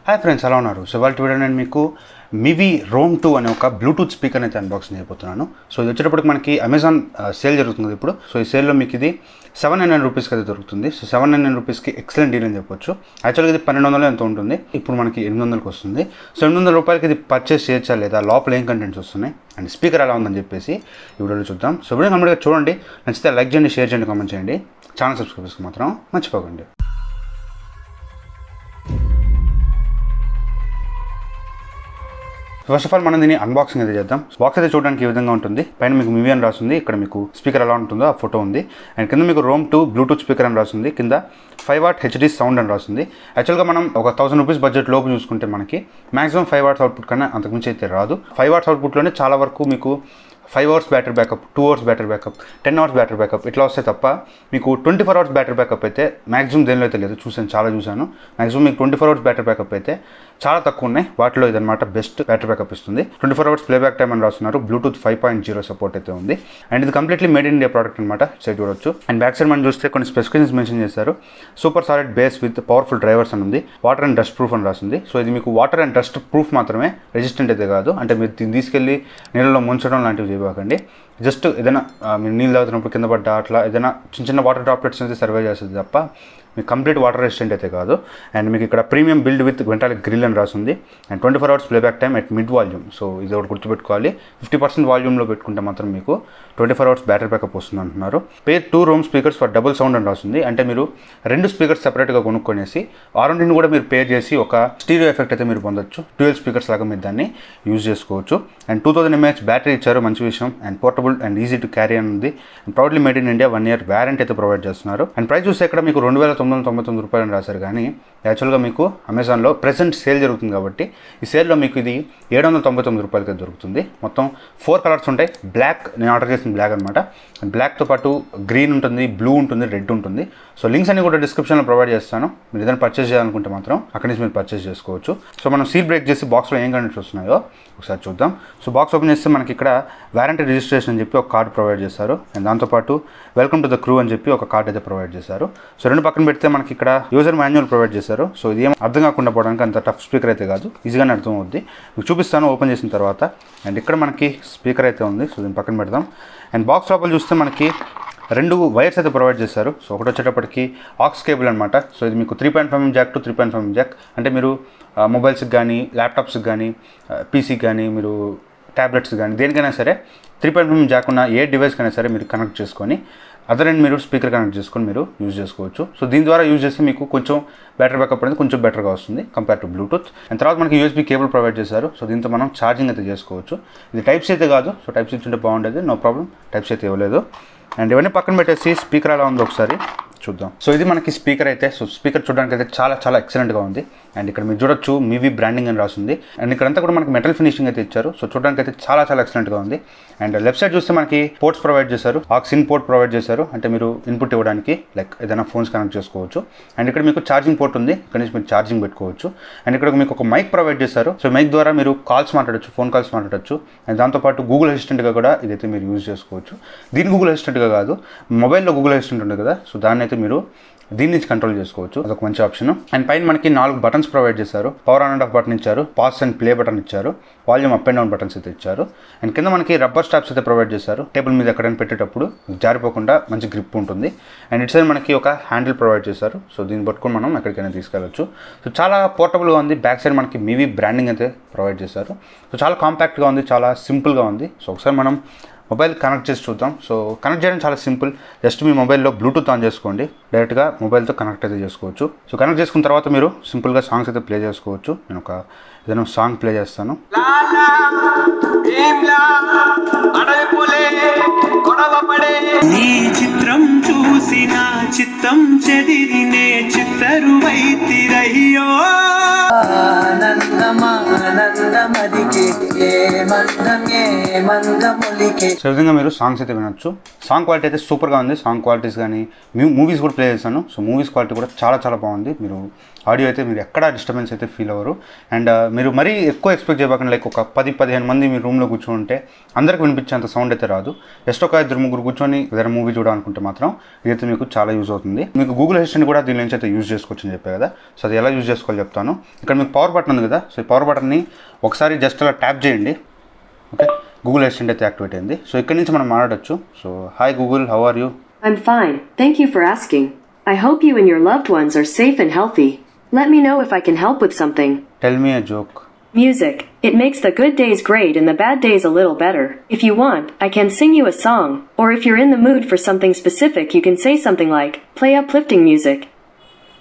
Hi friends, ఎలా ఉన్నారు? So వాళ్ళ వీడియో నేను మీకు MIVI ROM 2 అనే ఒక బ్లూటూత్ స్పీకర్ అయితే అన్బాక్సింగ్ చేయబోతున్నాను. సో ఇది వచ్చేటప్పటికి మనకి అమెజాన్ సేల్ జరుగుతుంది ఇప్పుడు. సో ఈ సేల్లో మీకు ఇది 799 రూపీస్కి అయితే దొరుకుతుంది. సో 799 రూపీస్కి ఎక్సలెంట్ డీల్ అని చెప్పొచ్చు. యాక్చువల్గా ఇది 1200 ఎంత ఉంటుంది, ఇప్పుడు మనకి 800కి వస్తుంది. సో 800 రూపాయలకి ఇది పర్చేస్ చేయొచ్చా లేదా, లోపల ఏం కంటెంట్స్ వస్తున్నాయి అండ్ స్పీకర్ ఎలా ఉందని చెప్పేసి ఈ వీడియోలో చూద్దాం. సో వీడియో కంప్లీట్గా చూడండి, నచ్చితే లైక్ చేయండి, షేర్ చేయండి, కామెంట్ చేయండి, ఛానల్ సబ్స్క్రైబ్ చేసుకో మాత్రం మర్చిపోకండి. ఫస్ట్ ఆఫ్ ఆల్ మనం దీన్ని అన్బాక్సింగ్ అయితే చేద్దాం. బాక్స్ అయితే చూడడానికి ఈ విధంగా ఉంటుంది. పైన మీకు MIVI అని రాస్తుంది, ఇక్కడ మీకు స్పీకర్ ఎలా ఉంటుందో ఆ ఫోటో ఉంది. అండ్ కింద మీకు ROM 2 బ్లూటూత్ స్పీకర్ అని రాస్తుంది, కింద 5W HD సౌండ్ అని రాస్తుంది. యాక్చువల్గా మనం ఒక 1000 రూపీస్ బడ్జెట్ లోపు చూసుకుంటే మనకి మాక్సిమం 5W అవుట్పుట్ కన్నా అంతకుమించి అయితే రాదు. 5W అవుట్పుట్లోనే చాలా వరకు మీకు 5 hours battery backup, 2 hours battery backup, 10 hours battery backup ఇట్లా వస్తే తప్ప మీకు 24 అవర్స్ బ్యాటరీ బ్యాకప్ అయితే మ్యాక్సిమం దేనిలో అయితే లేదు. చాలా చూశాను. మ్యాక్సిమం మీకు 24 అవర్స్ బ్యాటరీ బ్యాకప్ అయితే చాలా తక్కువ ఉన్నాయి. వాటిలో ఇదన్నమాట బెస్ట్ బ్యాటరీ బ్యాకప్ ఇస్తుంది. 24 అవర్స్ ప్లేబ్యాక్ టైమ్ అని రాస్తున్నారు. బ్లూటూత్ 5.0 సపోర్ట్ అయితే ఉంది. అండ్ ఇది completely made in India product అనమాట. సైడ్ చూడొచ్చు. అండ్ బ్యాక్ సైడ్ మనం చూస్తే కొన్ని స్పెసిఫికేషన్స్ మెన్షన్ చేశారు. Super solid base with powerful drivers అని ఉంది. వాటర్ అండ్ డస్ట్ ప్రూఫ్ అని రాసింది. సో ఇది మీకు వాటర్ అండ్ డస్ట్ ప్రూఫ్ మాత్రమే, రెసిస్టెంట్ అయితే కాదు. అంటే మీరు దీన్ని తీసుకెళ్ళి నీళ్ళలో ముంచడం లాంటివి చేయకండి. జస్ట్ ఏదైనా మీరు నీళ్ళు తాగుతున్నప్పుడు కింద పడ్డా అట్లా ఏదైనా చిన్న వాటర్ డ్రాప్లెట్స్ అయితే సర్వే చేస్తుంది తప్ప మీకు కంప్లీట్ వాటర్ రెసిస్టెంట్ అయితే కాదు. అండ్ మీకు ఇక్కడ ప్రీమియం బిల్డ్ విత్ 𝗏 గ్రిల్ అని రాస్తుంది. And 24 hours playback time at mid volume. So ఇది ఒకటి గుర్తుపెట్టుకోవాలి. 50% వాల్యూమ్లో పెట్టుకుంటే మాత్రం మీకు 24 అవర్స్ బ్యాటరీ బ్యాకప్ వస్తుంది అంటున్నారు. పేర్ 2 ROM speakers for double sound అని రాస్తుంది. అంటే మీరు 2 స్పీకర్స్ సెపరేట్గా కొనుక్కొనేసి ఆ రెండింటిని కూడా మీరు పేర్ చేసి ఒక స్టీరియో ఎఫెక్ట్ అయితే మీరు పొందొచ్చు. 12 స్పీకర్స్ లాగా మీరు దాన్ని యూజ్ చేసుకోవచ్చు. అండ్ 2000 mAh బ్యాటరీ ఇచ్చారు, మంచి విషయం. And portable and easy to carry అని ఉంది. And proudly made in India 1 year warranty అయితే ప్రొవైడ్ చేస్తున్నారు. అండ్ ప్రైస్ చూస్తే ఇక్కడ మీకు 2999 రూపాయలు అని రాశారు. కానీ యాక్చువల్గా మీకు అమెజాన్లో ప్రెసెంట్ సేల్ జరుగుతుంది కాబట్టి ఈ సేల్లో మీకు ఇది 799 రూపాయలకి దొరుకుతుంది. మొత్తం 4 కలర్స్ ఉంటాయి. బ్లాక్, నేను ఆర్డర్ చేసిన బ్లాక్ అనమాట. బ్లాక్తో పాటు గ్రీన్ ఉంటుంది, బ్లూ ఉంటుంది, రెడ్ ఉంటుంది. సో లింక్స్ అన్ని కూడా డిస్క్రిప్షన్లో ప్రొవైడ్ చేస్తాను. మీరు ఏదైనా పర్చేస్ చేయాలనుకుంటే మాత్రం అక్కడి నుంచి మీరు పర్చేస్ చేసుకోవచ్చు. సో మనం సీల్ బ్రేక్ చేసి బాక్స్లో ఏం కంటెంట్స్ వస్తున్నాయో ఒకసారి చూద్దాం. సో బాక్స్ ఓపెన్ చేస్తే మనకి ఇక్కడ వారంటీ రిజిస్ట్రేషన్ అని చెప్పి ఒక కార్డు ప్రొవైడ్ చేశారు. అండ్ దాంతోపాటు వెల్కమ్ టు ద క్రూ అని చెప్పి ఒక కార్డు అయితే ప్రొవైడ్ చేశారు. సో రెండు పక్కన పెడితే మనకి ఇక్కడ యూజర్ మాన్యువల్ ప్రొవైడ్ చేశారు. సో ఇది ఏం అర్థం కాకుండా పోవడానికి అంత టఫ్ స్పీకర్ అయితే కాదు, ఈజీగానే అర్థం అవుద్ది. మీకు చూపిస్తాను ఓపెన్ చేసిన తర్వాత. అండ్ ఇక్కడ మనకి స్పీకర్ అయితే ఉంది. సో దీన్ని పక్కన పెడదాం. అండ్ బాక్స్ లోపల చూస్తే మనకి 2 వైర్స్ అయితే ప్రొవైడ్ చేశారు. సో ఒకటి వచ్చేటప్పటికి ఆక్స్ కేబుల్ అనమాట. సో ఇది మీకు 3.5mm Jack to 3.5mm Jack. అంటే మీరు మొబైల్స్కి కానీ, ల్యాప్టాప్స్కి కానీ, పీసీకి కానీ, మీరు ట్యాబ్లెట్స్ కానీ దేనికైనా సరే 3.5mm జాక్ ఉన్న ఏ డివైస్కైనా సరే మీరు కనెక్ట్ చేసుకొని అదర్ అండ్ మీరు స్పీకర్ కనెక్ట్ చేసుకొని మీరు యూజ్ చేసుకోవచ్చు. సో దీని ద్వారా యూజ్ చేస్తే మీకు కొంచెం బ్యాటరీ బ్యాకప్ అనేది కొంచెం బెటర్గా వస్తుంది కంపేర్ టు బ్లూటూత్. అండ్ తర్వాత మనకి USB కేబుల్ ప్రొవైడ్ చేశారు. సో దీంతో మనం ఛార్జింగ్ అయితే చేసుకోవచ్చు. ఇది టైప్స్ అయితే కాదు. సో టైప్స్ ఇచ్చుంటే బాగుండేది, నో ప్రాబ్లం. టైప్స్ అయితే ఇవ్వలేదు. అండ్ ఇవన్నీ పక్కన పెట్టేసి స్పీకర్ ఎలా ఉందో ఒకసారి చూద్దాం. సో ఇది మనకి స్పీకర్ అయితే. సో స్పీకర్ చూడడానికి అయితే చాలా ఎక్సలెంట్గా ఉంది. అండ్ ఇక్కడ మీరు చూడొచ్చు MIVI బ్రాండింగ్ అని రాస్తుంది. అండ్ ఇక్కడంతా కూడా మనకి మెటల్ ఫినిషింగ్ అయితే ఇచ్చారు. సో చూడడానికి అయితే చాలా ఎక్సలెంట్గా ఉంది. అండ్ లెఫ్ట్ సైడ్ చూస్తే మనకి పోర్ట్స్ ప్రొవైడ్ చేశారు. ఆక్స్ ఇన్ పోర్ట్ ప్రొవైడ్ చేశారు. అంటే మీరు ఇన్పుట్ ఇవ్వడానికి లైక్ ఏదైనా ఫోన్స్ కనెక్ట్ చేసుకోవచ్చు. అండ్ ఇక్కడ మీకు ఛార్జింగ్ పోర్ట్ ఉంది, ఇక్కడ నుంచి మీరు ఛార్జింగ్ పెట్టుకోవచ్చు. అండ్ ఇక్కడ మీకు ఒక మైక్ ప్రొవైడ్ చేశారు. సో మైక్ ద్వారా మీరు కాల్స్ మాట్లాడచ్చు, ఫోన్ కాల్స్ మాట్లాడచ్చు. అండ్ దాంతోపాటు గూగుల్ అసిస్టెంట్గా కూడా ఇదైతే మీరు యూజ్ చేసుకోవచ్చు. దీని గూగుల్ అసిస్టెంట్గా కాదు, మొబైల్లో గూగుల్ అసిస్టెంట్ ఉంది కదా, సో దాన్ని అయితే మీరు దీని నుంచి కంట్రోల్ చేసుకోవచ్చు. అదొక మంచి ఆప్షన్. అండ్ పైన మనకి 4 బటన్స్ ప్రొవైడ్ చేశారు. Power on and of button ఇచ్చారు, పాజ్ అండ్ ప్లే బటన్ ఇచ్చారు, volume up and down buttons అయితే ఇచ్చారు. అండ్ కింద మనకి రబ్బర్ స్టాప్స్ అయితే ప్రొవైడ్ చేశారు. టేబుల్ మీద ఎక్కడైనా పెట్టేటప్పుడు జారిపోకుండా మంచి గ్రిప్ ఉంటుంది. అండ్ ఇటు సైడ్ మనకి ఒక హ్యాండిల్ ప్రొవైడ్ చేశారు. సో దీన్ని పట్టుకొని మనం ఎక్కడికైనా తీసుకెళ్ళచ్చు. సో చాలా పోర్టబుల్గా ఉంది. బ్యాక్ సైడ్ మనకి MIVI బ్రాండింగ్ అయితే ప్రొవైడ్ చేశారు. సో చాలా కాంపాక్ట్గా ఉంది, చాలా సింపుల్గా ఉంది. సో ఒకసారి మనం మొబైల్ కనెక్ట్ చేసి చూద్దాం. సో కనెక్ట్ చేయడం చాలా సింపుల్. జస్ట్ మీ మొబైల్లో బ్లూటూత్ ఆన్ చేసుకోండి, డైరెక్ట్గా మొబైల్తో కనెక్ట్ అయితే చేసుకోవచ్చు. సో కనెక్ట్ చేసుకున్న తర్వాత మీరు సింపుల్గా సాంగ్స్ అయితే ప్లే చేసుకోవచ్చు. నేను ఒక ఏదైనా సాంగ్ ప్లే చేస్తాను. నీ చిత్రం చూసిన చిత్తం చెదిరినే చిత్తరువైతిరయ్యో ఆనందమానందమదికే ఏమందమే సో ఈ విధంగా మీరు సాంగ్స్ అయితే వినొచ్చు. సాంగ్ క్వాలిటీ అయితే సూపర్గా ఉంది. సాంగ్ క్వాలిటీస్ కానీ మూవీస్ కూడా ప్లే చేశాను. సో మూవీస్ క్వాలిటీ కూడా చాలా బాగుంది. మీరు ఆడియో అయితే మీరు ఎక్కడ డిస్టర్బెన్స్ అయితే ఫీల్ అవ్వరు. అండ్ మీరు మరీ ఎక్కువ ఎక్స్పెక్ట్ చేయకుండా లైక్ ఒక 10-15 మంది మీ రూమ్లో కూర్చోంటే అందరికి వినిపించేంత సౌండ్ అయితే రాదు. జస్ట్ ఒక 2-3 కూర్చొని ఏదైనా మూవీ చూడాలనుకుంటే మాత్రం ఇదైతే మీకు చాలా యూజ్ అవుతుంది. మీకు గూగుల్ అసిస్టెంట్ కూడా దీని నుంచి అయితే యూజ్ చేసుకోవచ్చు అని చెప్పే కదా. సో అది ఎలా యూజ్ చేసుకోవాలో చెప్తాను. ఇక్కడ మీకు పవర్ బటన్ ఉంది కదా. సో ఈ పవర్ బటన్ని ఒకసారి జస్ట్ అలా ట్యాప్ చేయండి. ఓకే, గూగుల్ అసిస్టెంట్ అయితే యాక్టివేట్ అయింది. సో ఇక్కడ నుంచి మనం మాట్లాడచ్చు. So hi Google, how are you? I'm fine, thank you for asking. I hope you and your loved ones are safe and healthy. Let me know if I can help with something. Tell me a joke. Music. It makes the good days great and the bad days a little better. If you want, I can sing you a song. Or if you're in the mood for something specific, you can say something like, play uplifting music.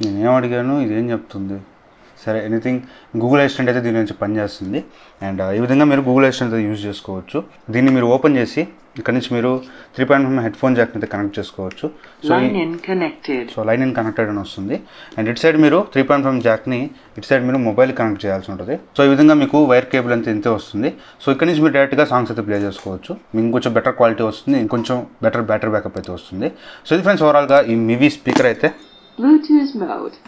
నేనేం అడిగాను, ఇదేం చెప్తుంది? సరే, anything. Google assistant అయితే దీని నుంచి పనిచేస్తుంది. And ఈ విధంగా మీరు గూగుల్ అసిస్టెంట్ అయితే యూజ్ చేసుకోవచ్చు. దీన్ని మీరు ఓపెన్ చేసి ఇక్కడ నుంచి మీరు 3.5 హెడ్ ఫోన్ జాక్ అయితే కనెక్ట్ చేసుకోవచ్చు. సో లైన్ ఇన్ కనెక్టెడ్ అని వస్తుంది. అండ్ ఇటు సైడ్ మీరు 3.5 జాక్ని ఇటు సైడ్ మీరు మొబైల్ కనెక్ట్ చేయాల్సి ఉంటుంది. సో ఈ విధంగా మీకు వైర్ కేబుల్ అంతా ఇంతే వస్తుంది. సో ఇక్కడ నుంచి మీరు డైరెక్ట్గా సాంగ్స్ అయితే ప్లే చేసుకోవచ్చు. మీకు ఇంకొంచెం బెటర్ క్వాలిటీ వస్తుంది, ఇంకొంచెం బెటర్ బ్యాటరీ బ్యాకప్ అయితే వస్తుంది. సో ఇది ఫ్రెండ్స్ ఓవరాల్గా ఈ MIVI స్పీకర్ అయితే Bluetooth mode.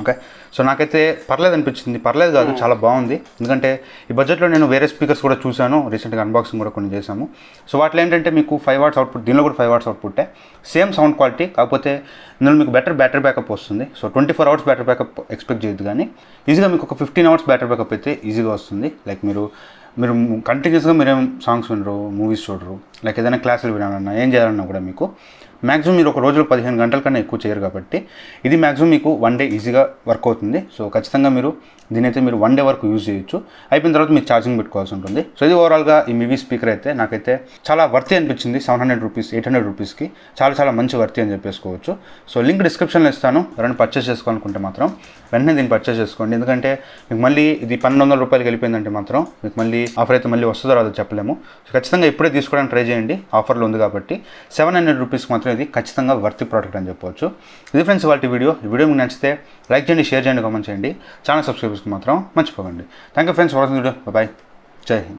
ఓకే. సో నాకైతే పర్లేదు అనిపించింది. పర్లేదు కాదు, చాలా బాగుంది. ఎందుకంటే ఈ బడ్జెట్లో నేను వేరే స్పీకర్స్ కూడా చూశాను. రీసెంట్గా అన్బాక్సింగ్ కూడా కొన్ని చేశాము. సో వాటిలో ఏంటంటే మీకు 5 వాట్స్ అవుట్పుట్, దీనిలో కూడా 5 వాట్స్ అవుట్పుట్టే, సేమ్ సౌండ్ క్వాలిటీ. కాకపోతే ఇందులో మీకు బెటర్ బ్యాటరీ బ్యాకప్ వస్తుంది. So 24 hours battery backup expect చేయొద్దు, కానీ ఈజీగా మీకు ఒక 15 అవర్స్ బ్యాటరీ బ్యాకప్ అయితే ఈజీగా వస్తుంది. లైక్ మీరు కంటిన్యూస్గా మీరేం సాంగ్స్ వినరు, మూవీస్ చూడరు, లైక్ ఏదైనా క్లాసులు వినాలన్నా ఏం చేయాలన్నా కూడా మీకు మ్యాక్సిమం మీరు ఒక రోజులో 15 గంటల కన్నా ఎక్కువ చేయరు కాబట్టి ఇది మ్యాక్సిమం మీకు 1 డే ఈజీగా వర్క్ అవుతుంది. సో ఖచ్చితంగా మీరు దీని అయితే మీరు 1 డే వరకు యూజ్ చేయొచ్చు. అయిపోయిన తర్వాత మీరు ఛార్జింగ్ పెట్టుకోవాల్సి ఉంటుంది. సో ఇది ఓవరాల్గా ఈ MIVI స్పీకర్ అయితే నాకైతే చాలా వర్తి అనిపించింది. 700 రూపీస్, 800 రూపీస్కి చాలా మంచి వర్తి అని చెప్పేసుకోవచ్చు. సో లింక్ డిస్క్రిప్షన్లో ఇస్తాను. ఎవరైనా పర్చేస్ చేసుకోవాలనుకుంటే మాత్రం వెంటనే దీన్ని పర్చేస్ చేసుకోండి. ఎందుకంటే మీకు మళ్ళీ ఇది 1200 రూపాయలకి వెళ్ళిపోయిందంటే మాత్రం మీకు మళ్ళీ ఆఫర్ అయితే మళ్ళీ వస్తుందో రాదో చెప్పలేము. సో ఖచ్చితంగా ఇప్పుడే తీసుకోవడానికి ట్రై చేయండి. ఆఫర్లో ఉంది కాబట్టి 700 రూపీస్కి మాత్రం ఇది ఖచ్చితంగా వర్తి ప్రోడక్ట్ అని చెప్పవచ్చు. ఇది ఫ్రెండ్స్ వాళ్ళ వీడియో. ఈ వీడియో మీకు నచ్చితే లైక్ చేయండి, షేర్ చేయండి, కామెంట్ చేయండి. ఛానల్ సబ్స్క్రైబర్స్కి మాత్రం మర్చిపోకండి. Thank you friends for watching video. Bye, జై హింద్.